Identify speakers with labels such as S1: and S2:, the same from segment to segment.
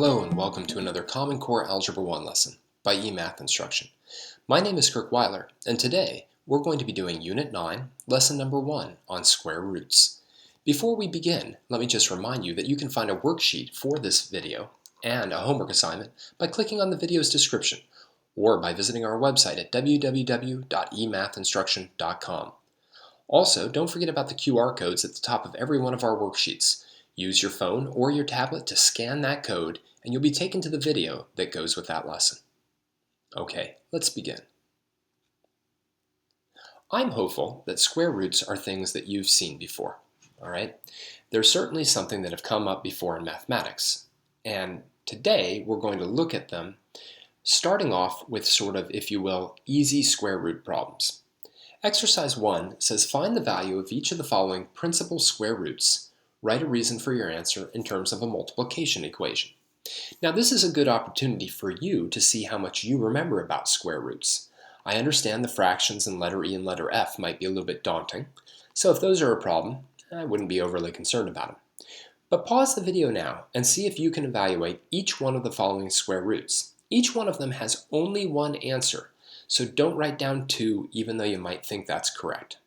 S1: Hello and welcome to another Common Core Algebra 1 lesson by eMath Instruction. My name is Kirk Weiler, and today we're going to be doing Unit 9, Lesson Number 1 on square roots. Before we begin, let me just remind you that you can find a worksheet for this video and a homework assignment by clicking on the video's description or by visiting our website at www.emathinstruction.com. Also, don't forget about the QR codes at the top of every one of our worksheets. Use your phone or your tablet to scan that code and you'll be taken to the video that goes with that lesson. Okay, let's begin. I'm hopeful that square roots are things that you've seen before, all right? They're certainly something that have come up before in mathematics. And today we're going to look at them starting off with sort of, if you will, easy square root problems. Exercise 1 says find the value of each of the following principal square roots. Write a reason for your answer in terms of a multiplication equation. Now this is a good opportunity for you to see how much you remember about square roots. I understand the fractions in letter E and letter F might be a little bit daunting, so if those are a problem, I wouldn't be overly concerned about them. But pause the video now and see if you can evaluate each one of the following square roots. Each one of them has only one answer, so don't write down 2 even though you might think that's correct.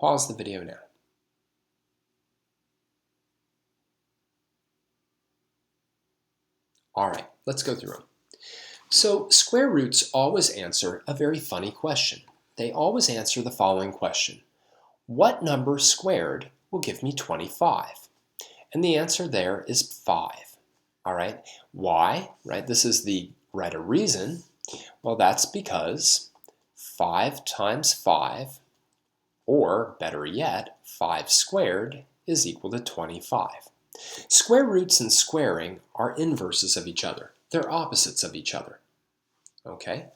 S1: Pause the video now. All right, let's go through them. So square roots always answer a very funny question. They always answer the following question. What number squared will give me 25? And the answer there is 5. All right, why? Right, this is the write a reason. Well, that's because 5 times 5, or better yet, 5 squared is equal to 25. Square roots and squaring are inverses of each other. They're opposites of each other. Okay,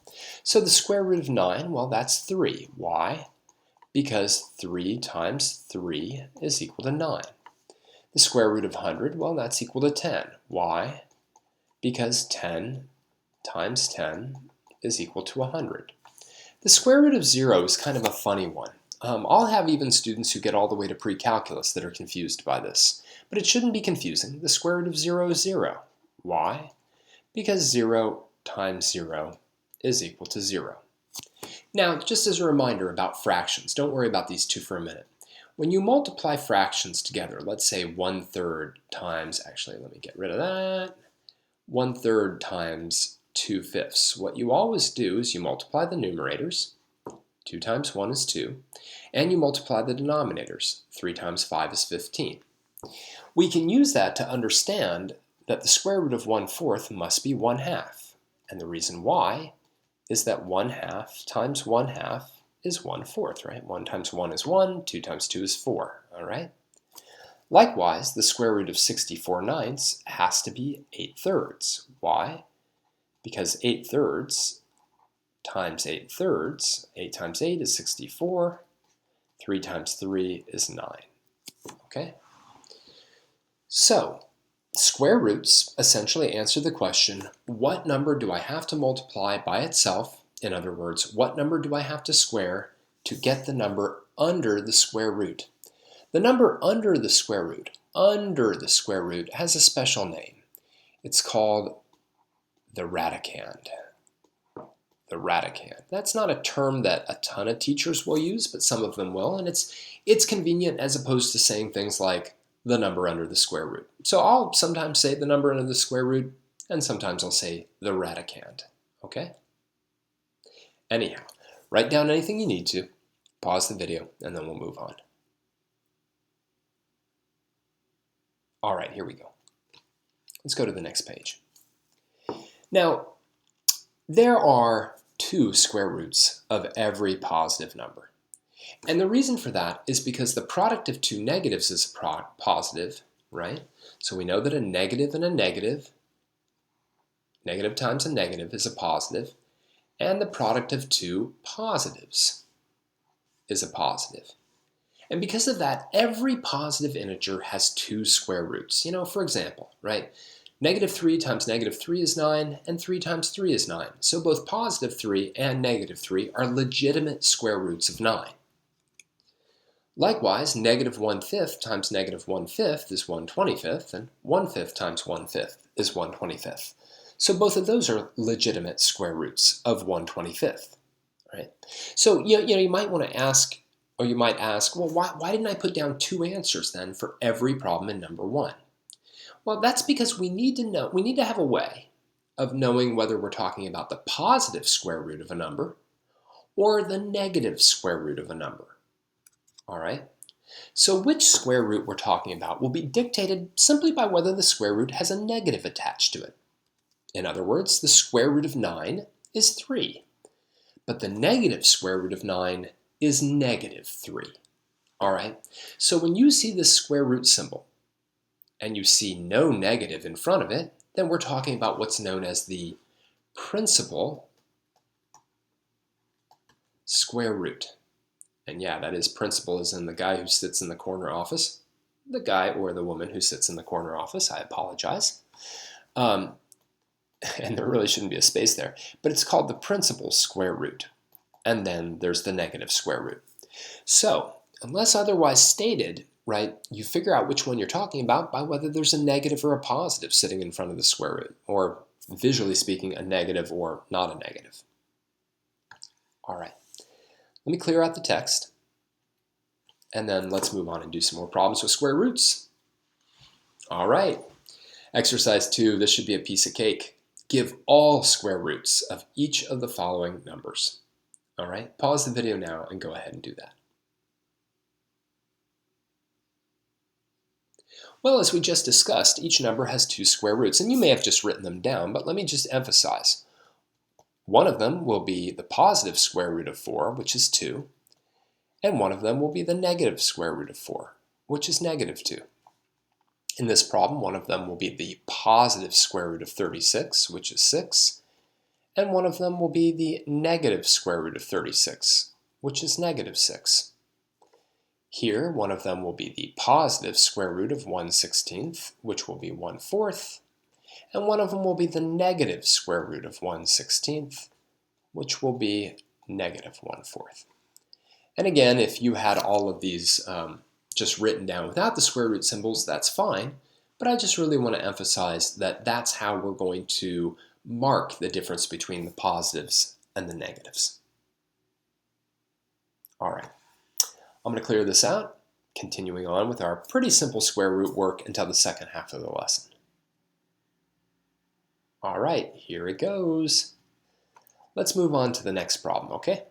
S1: so the square root of 9, well, that's 3. Why? Because 3 times 3 is equal to 9. The square root of 100, well, that's equal to 10. Why? Because 10 times 10 is equal to 100. The square root of 0 is kind of a funny one. I'll have even students who get all the way to pre-calculus that are confused by this. But it shouldn't be confusing. The square root of 0 is 0. Why? Because 0 times 0 is equal to 0. Now, just as a reminder about fractions, don't worry about these two for a minute. When you multiply fractions together, let's say 1/3 times, actually let me get rid of that, 1/3 times 2/5. What you always do is you multiply the numerators, 2 times 1 is 2, and you multiply the denominators, 3 times 5 is 15. We can use that to understand that the square root of 1/4 must be 1/2. And the reason why is that 1/2 times 1/2 is 1/4, right? 1 times 1 is 1, 2 times 2 is 4, all right? Likewise, the square root of 64/9 has to be 8/3. Why? Because 8/3 times 8/3, 8 times 8 is 64, 3 times 3 is 9, okay? So, square roots essentially answer the question, what number do I have to multiply by itself? In other words, what number do I have to square to get the number under the square root? The number under the square root has a special name. It's called the radicand. The radicand. That's not a term that a ton of teachers will use, but some of them will, and it's convenient as opposed to saying things like the number under the square root. So I'll sometimes say the number under the square root, and sometimes I'll say the radicand, okay? Anyhow, write down anything you need to, pause the video, and then we'll move on. All right, here we go. Let's go to the next page. Now, there are 2 square roots of every positive number. And the reason for that is because the product of 2 negatives is positive, right? So we know that a negative and a negative times a negative is a positive, and the product of 2 positives is a positive. And because of that, every positive integer has 2 square roots. You know, for example, right? -3 times -3 is 9, and 3 times 3 is 9. So both positive 3 and -3 are legitimate square roots of 9. Likewise, -1/5 times -1/5 is 1/25, and 1/5 times 1/5 is 1/25th. So both of those are legitimate square roots of 1/25th, right? So you might want to ask, or you might ask, well, why didn't I put down two answers then for every problem in number one? Well, that's because we need to have a way of knowing whether we're talking about the positive square root of a number or the negative square root of a number, all right? So which square root we're talking about will be dictated simply by whether the square root has a negative attached to it. In other words, the square root of 9 is 3, but the negative square root of 9 is -3, all right? So when you see this square root symbol and you see no negative in front of it, then we're talking about what's known as the principal square root. And yeah, that is principal as in the guy who sits in the corner office. The guy or the woman who sits in the corner office, I apologize. And there really shouldn't be a space there. But it's called the principal square root. And then there's the negative square root. So, unless otherwise stated, right, you figure out which one you're talking about by whether there's a negative or a positive sitting in front of the square root, or visually speaking, a negative or not a negative. All right, let me clear out the text, and then let's move on and do some more problems with square roots. All right, exercise 2, this should be a piece of cake. Give all square roots of each of the following numbers. All right, pause the video now and go ahead and do that. Well, as we just discussed, each number has two square roots, and you may have just written them down, but let me just emphasize. One of them will be the positive square root of 4, which is 2, and one of them will be the negative square root of 4, which is -2. In this problem, one of them will be the positive square root of 36, which is 6, and one of them will be the negative square root of 36, which is -6. Here, one of them will be the positive square root of 1/16, which will be 1/4, and one of them will be the negative square root of 1/16, which will be -1/4. And again, if you had all of these just written down without the square root symbols, that's fine, but I just really want to emphasize that that's how we're going to mark the difference between the positives and the negatives. All right, I'm going to clear this out, continuing on with our pretty simple square root work until the second half of the lesson. All right, here it goes. Let's move on to the next problem, okay?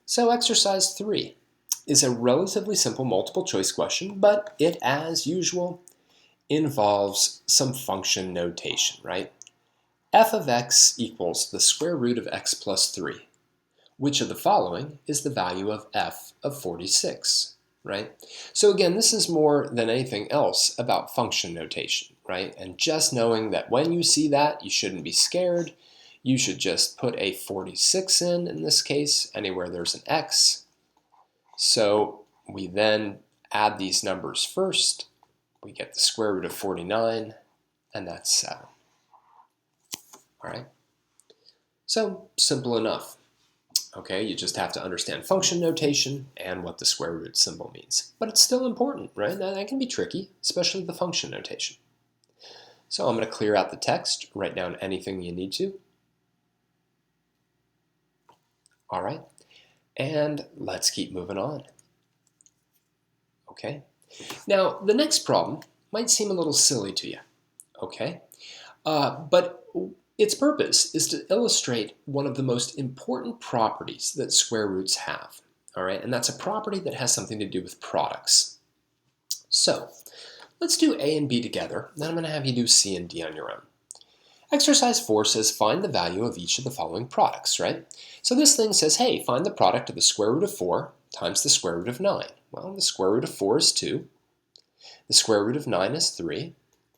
S1: So exercise 3 is a relatively simple multiple choice question, but it, as usual, involves some function notation, right? F of x equals the square root of x plus 3. Which of the following is the value of f of 46, right? So again, this is more than anything else about function notation, right? And just knowing that when you see that, you shouldn't be scared. You should just put a 46 in this case, anywhere there's an x. So we then add these numbers first. We get the square root of 49, and that's 7. All right? So simple enough. Okay, you just have to understand function notation and what the square root symbol means. But it's still important, right? Now, that can be tricky, especially the function notation. So I'm going to clear out the text, write down anything you need to. All right, and let's keep moving on. Okay, now the next problem might seem a little silly to you, okay? But its purpose is to illustrate one of the most important properties that square roots have, all right? And that's a property that has something to do with products. So let's do A and B together, then I'm going to have you do C and D on your own. Exercise 4 says find the value of each of the following products, right? So this thing says, hey, find the product of the square root of 4 times the square root of 9. Well, the square root of 4 is 2. The square root of 9 is 3.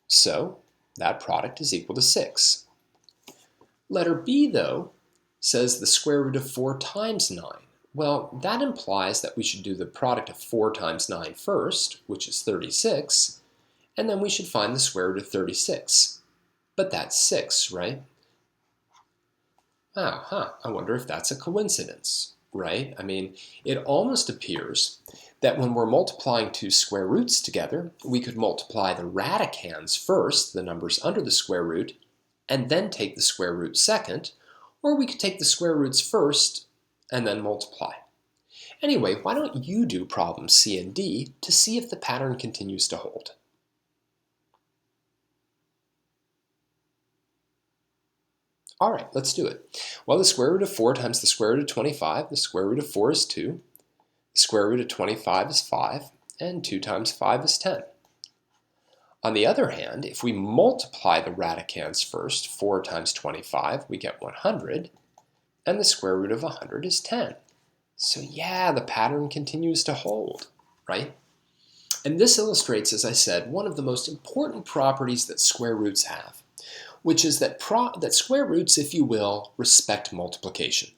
S1: So that product is equal to 6. Letter B, though, says the square root of 4 times 9. Well, that implies that we should do the product of 4 times 9 first, which is 36, and then we should find the square root of 36. But that's 6, right? I wonder if that's a coincidence. right? I mean, it almost appears that when we're multiplying two square roots together, we could multiply the radicands first, the numbers under the square root, and then take the square root second, or we could take the square roots first and then multiply. Anyway, why don't you do problems C and D to see if the pattern continues to hold? All right, let's do it. Well, the square root of 4 times the square root of 25, the square root of 4 is 2, the square root of 25 is 5, and 2 times 5 is 10. On the other hand, if we multiply the radicands first, 4 times 25, we get 100, and the square root of 100 is 10. So yeah, the pattern continues to hold, right? And this illustrates, as I said, one of the most important properties that square roots have, which is that square roots, if you will, respect multiplication,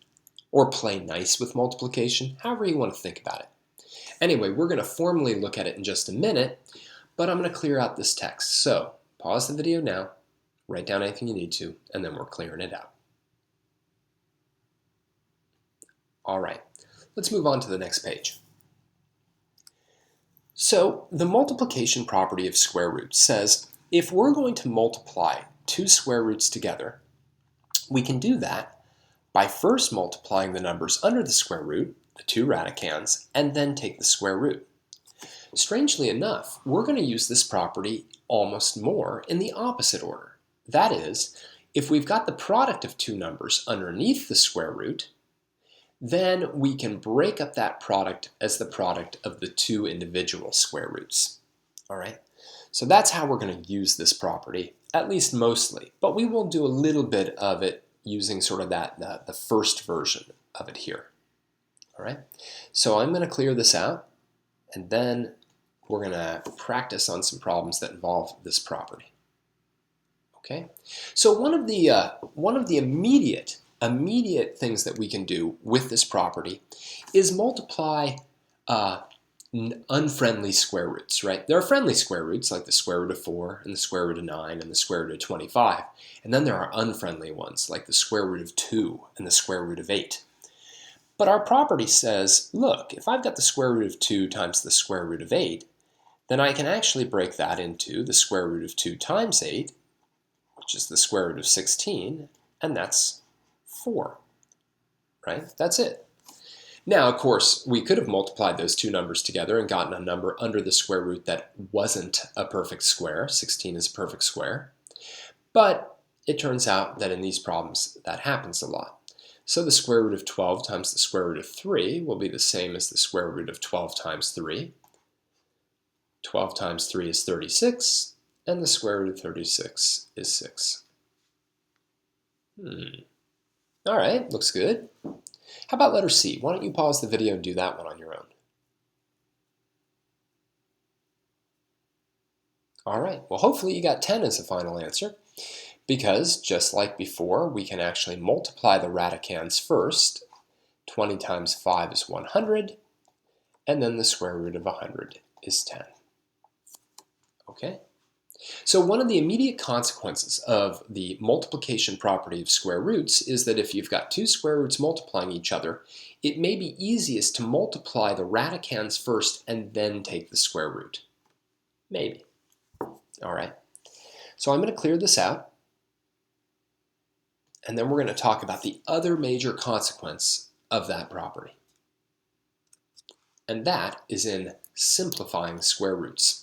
S1: or play nice with multiplication, however you want to think about it. Anyway, we're going to formally look at it in just a minute, but I'm going to clear out this text. So pause the video now, write down anything you need to, and then we're clearing it out. All right, let's move on to the next page. So the multiplication property of square roots says if we're going to multiply two square roots together, we can do that by first multiplying the numbers under the square root, the two radicands, and then take the square root. Strangely enough, we're going to use this property almost more in the opposite order. That is, if we've got the product of two numbers underneath the square root, then we can break up that product as the product of the two individual square roots. All right, so that's how we're going to use this property, at least mostly, but we will do a little bit of it using sort of the first version of it here. All right, so I'm going to clear this out, and then we're going to practice on some problems that involve this property. Okay, so one of the immediate things that we can do with this property is multiply unfriendly square roots, right? There are friendly square roots like the square root of 4 and the square root of 9 and the square root of 25. And then there are unfriendly ones like the square root of 2 and the square root of 8. But our property says, look, if I've got the square root of 2 times the square root of 8, then I can actually break that into the square root of 2 times 8, which is the square root of 16, and that's 4, right? That's it. Now, of course, we could have multiplied those two numbers together and gotten a number under the square root that wasn't a perfect square. 16 is a perfect square. But it turns out that in these problems, that happens a lot. So the square root of 12 times the square root of 3 will be the same as the square root of 12 times 3. 12 times 3 is 36, and the square root of 36 is 6. All right, looks good. How about letter C? Why don't you pause the video and do that one on your own? All right, well, hopefully you got 10 as a final answer, because just like before, we can actually multiply the radicands first. 20 times 5 is 100, and then the square root of 100 is 10. Okay? So one of the immediate consequences of the multiplication property of square roots is that if you've got two square roots multiplying each other, it may be easiest to multiply the radicands first and then take the square root. Maybe. All right. So I'm going to clear this out, and then we're going to talk about the other major consequence of that property. And that is in simplifying square roots.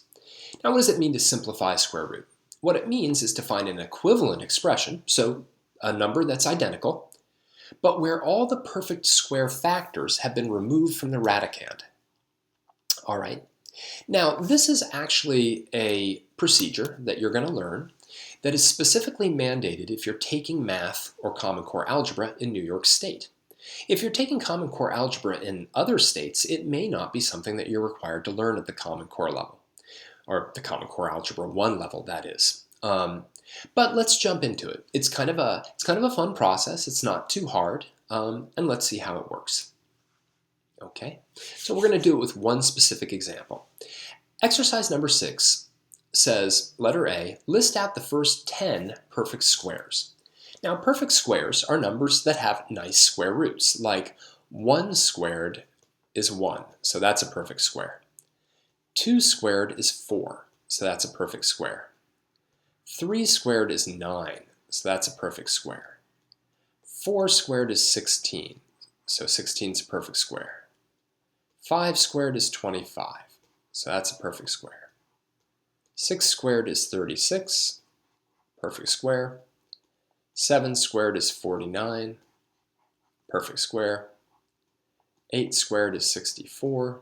S1: Now, what does it mean to simplify a square root? What it means is to find an equivalent expression, so a number that's identical, but where all the perfect square factors have been removed from the radicand. All right. Now, this is actually a procedure that you're going to learn that is specifically mandated if you're taking math or Common Core algebra in New York State. If you're taking Common Core algebra in other states, it may not be something that you're required to learn at the Common Core level, or the Common Core Algebra 1 level, that is. But let's jump into it. It's kind of a fun process. It's not too hard, and let's see how it works. Okay, so we're going to do it with one specific example. Exercise number 6 says, letter A, list out the first 10 perfect squares. Now, perfect squares are numbers that have nice square roots, like 1 squared is 1, so that's a perfect square. 2 squared is 4, so that's a perfect square. 3 squared is 9, so that's a perfect square. 4 squared is 16, so 16 is a perfect square. 5 squared is 25, so that's a perfect square. 6 squared is 36, perfect square. 7 squared is 49, perfect square. 8 squared is 64,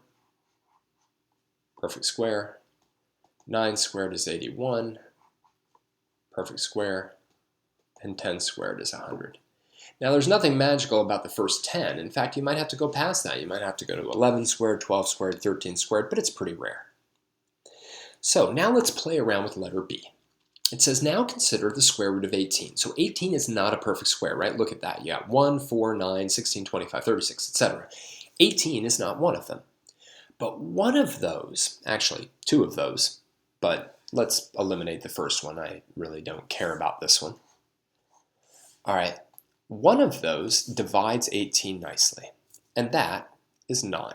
S1: perfect square. 9 squared is 81, perfect square. And 10 squared is 100. Now there's nothing magical about the first 10. In fact, you might have to go past that. You might have to go to 11 squared, 12 squared, 13 squared, but it's pretty rare. So now let's play around with letter B. It says now consider the square root of 18. So 18 is not a perfect square, right? Look at that. You got 1, 4, 9, 16, 25, 36, etc. 18 is not one of them. But one of those, actually 2 of those, but let's eliminate the first one. I really don't care about this one. All right, one of those divides 18 nicely, and that is 9,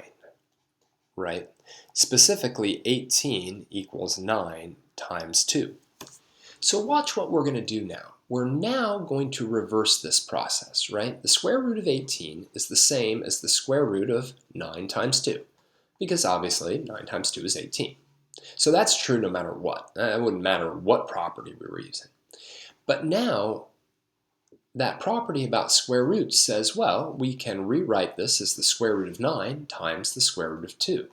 S1: right? Specifically, 18 equals 9 times 2. So watch what we're going to do now. We're now going to reverse this process, right? The square root of 18 is the same as the square root of 9 times 2, because obviously 9 times 2 is 18. So that's true no matter what. It wouldn't matter what property we were using. But now, that property about square roots says, well, we can rewrite this as the square root of 9 times the square root of 2.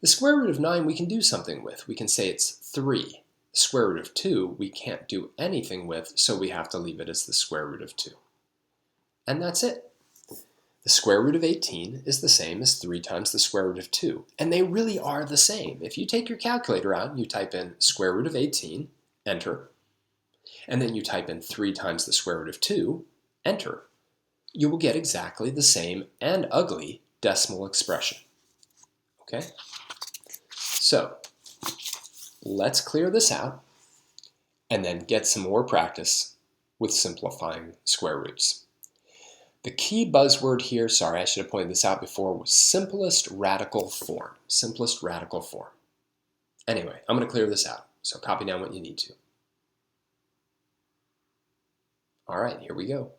S1: The square root of 9 we can do something with. We can say it's 3. The square root of 2 we can't do anything with, so we have to leave it as the square root of 2. And that's it. The square root of 18 is the same as 3 times the square root of 2. And they really are the same. If you take your calculator out and you type in square root of 18, enter, and then you type in 3 times the square root of 2, enter, you will get exactly the same and ugly decimal expression. Okay? So, let's clear this out and then get some more practice with simplifying square roots. The key buzzword here, sorry, I should have pointed this out before, was simplest radical form. Simplest radical form. Anyway, I'm going to clear this out, so copy down what you need to. All right, here we go.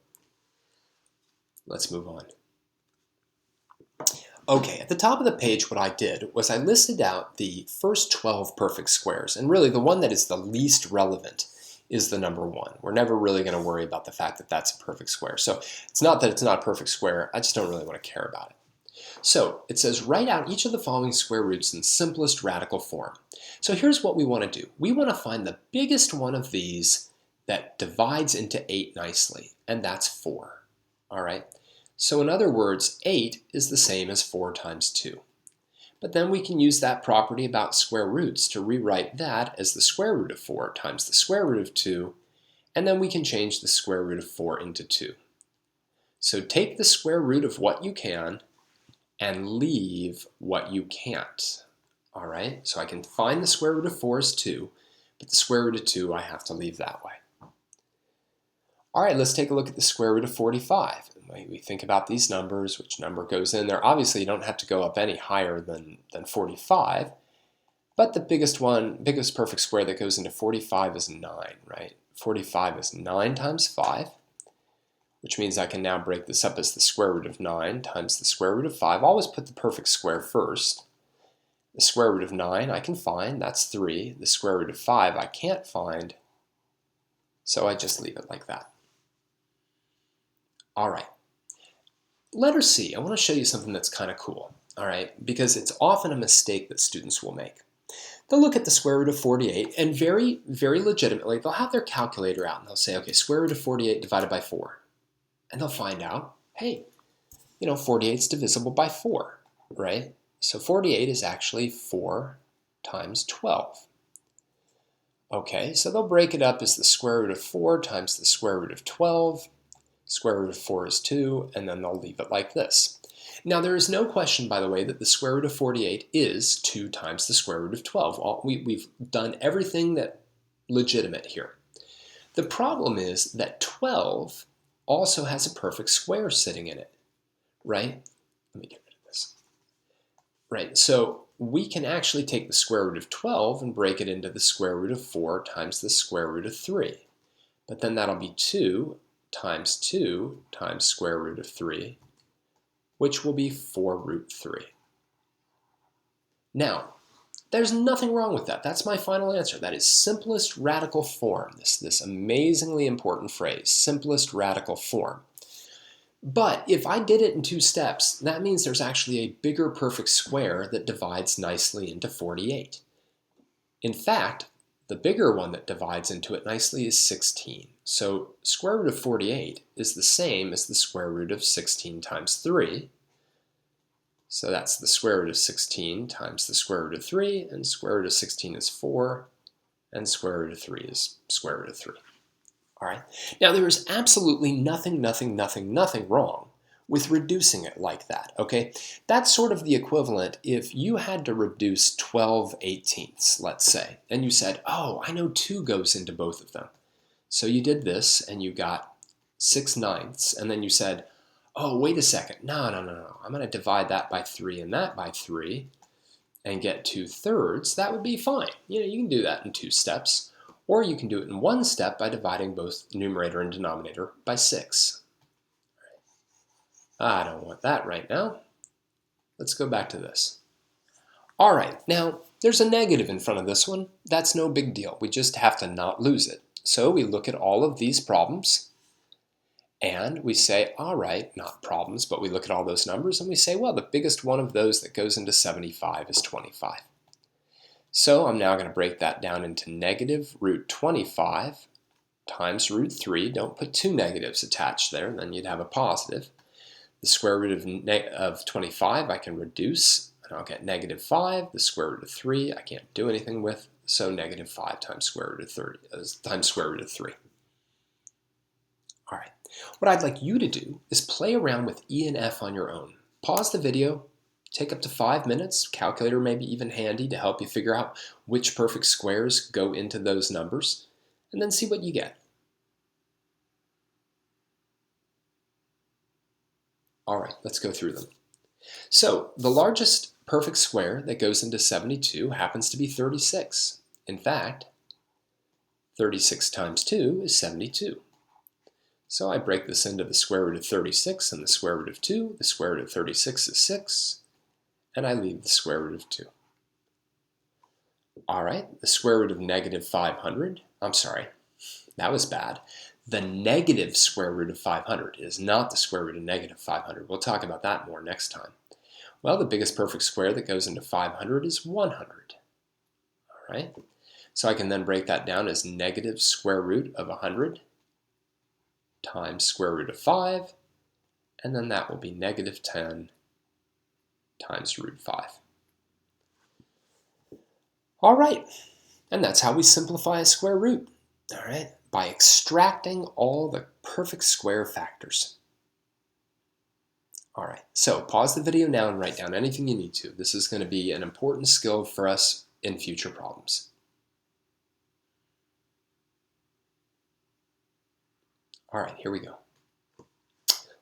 S1: Let's move on. Okay, at the top of the page, what I did was I listed out the first 12 perfect squares, and really the one that is the least relevant is the number 1. We're never really going to worry about the fact that that's a perfect square. So it's not that it's not a perfect square, I just don't really want to care about it. So it says write out each of the following square roots in simplest radical form. So here's what we want to do. We want to find the biggest one of these that divides into 8 nicely, and that's 4. All right? So in other words, 8 is the same as 4 times 2. But then we can use that property about square roots to rewrite that as the square root of 4 times the square root of 2, and then we can change the square root of 4 into 2. So take the square root of what you can and leave what you can't. All right, so I can find the square root of 4 is 2, but the square root of 2 I have to leave that way. All right, let's take a look at the square root of 45. We think about these numbers, which number goes in there. Obviously, you don't have to go up any higher than 45, but the biggest perfect square that goes into 45 is 9, right? 45 is 9 times 5, which means I can now break this up as the square root of 9 times the square root of 5. Always put the perfect square first. The square root of 9 I can find, that's 3. The square root of 5 I can't find, so I just leave it like that. All right. Letter C, I want to show you something that's kind of cool, all right, because it's often a mistake that students will make. They'll look at the square root of 48 and very, very legitimately, they'll have their calculator out and they'll say, okay, square root of 48 divided by 4. And they'll find out, hey, 48 is divisible by 4, right? So 48 is actually 4 times 12. Okay, so they'll break it up as the square root of 4 times the square root of 12. Square root of 4 is 2, and then they'll leave it like this. Now, there is no question, by the way, that the square root of 48 is 2 times the square root of 12. We've done everything that legitimate here. The problem is that 12 also has a perfect square sitting in it, right? let me get rid of this. Right, so we can actually take the square root of 12 and break it into the square root of 4 times the square root of 3. But then that'll be 2 times square root of 3, which will be 4 root 3. Now, there's nothing wrong with that. That's my final answer. That is simplest radical form, this amazingly important phrase, simplest radical form. But if I did it in 2 steps, that means there's actually a bigger perfect square that divides nicely into 48. In fact, the bigger one that divides into it nicely is 16. So square root of 48 is the same as the square root of 16 times 3. So that's the square root of 16 times the square root of 3, and square root of 16 is 4, and square root of 3 is square root of 3. All right. Now there is absolutely nothing wrong with reducing it like that, okay? That's sort of the equivalent if you had to reduce 12/18, let's say, and you said, oh, I know 2 goes into both of them. So you did this and you got 6/9, and then you said, oh, wait a second, no, I'm going to divide that by 3 and that by 3 and get 2/3. That would be fine. You can do that in 2 steps. Or you can do it in 1 step by dividing both numerator and denominator by 6. I don't want that right now. Let's go back to this. All right, now there's a negative in front of this one. That's no big deal. We just have to not lose it. So we look at all of these problems and we say, all right, not problems, but we look at all those numbers and we say, well, the biggest one of those that goes into 75 is 25. So I'm now going to break that down into negative root 25 times root 3. Don't put 2 negatives attached there, then you'd have a positive. The square root of 25 I can reduce, and I'll get negative 5. The square root of 3 I can't do anything with, so negative 5 times square root of 30 times square root of 3. All right. What I'd like you to do is play around with E and F on your own. Pause the video. Take up to 5 minutes. Calculator may be even handy to help you figure out which perfect squares go into those numbers, and then see what you get. All right, let's go through them. So the largest perfect square that goes into 72 happens to be 36. In fact, 36 times 2 is 72. So I break this into the square root of 36 and the square root of 2. The square root of 36 is 6. And I leave the square root of 2. All right, the square root of negative 500, I'm sorry, that was bad. The negative square root of 500 is not the square root of negative 500. We'll talk about that more next time. Well, the biggest perfect square that goes into 500 is 100. All right, so I can then break that down as negative square root of 100 times square root of 5, and then that will be negative 10 times root 5. All right, and that's how we simplify a square root, all right, by extracting all the perfect square factors. All right, so pause the video now and write down anything you need to. This is going to be an important skill for us in future problems. All right, here we go.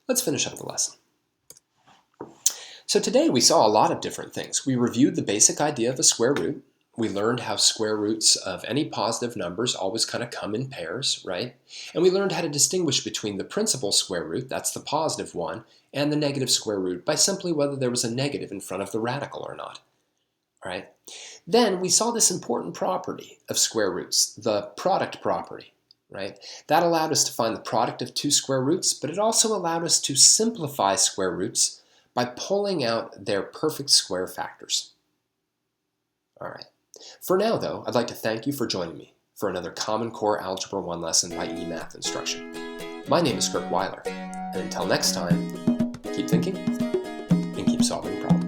S1: Let's finish up the lesson. So today we saw a lot of different things. We reviewed the basic idea of a square root. We learned how square roots of any positive numbers always kind of come in pairs, right? And we learned how to distinguish between the principal square root, that's the positive one, and the negative square root by simply whether there was a negative in front of the radical or not, all right? Then we saw this important property of square roots, the product property, right? That allowed us to find the product of 2 square roots, but it also allowed us to simplify square roots by pulling out their perfect square factors. All right. For now, though, I'd like to thank you for joining me for another Common Core Algebra 1 lesson by eMath Instruction. My name is Kirk Weiler, and until next time, keep thinking and keep solving problems.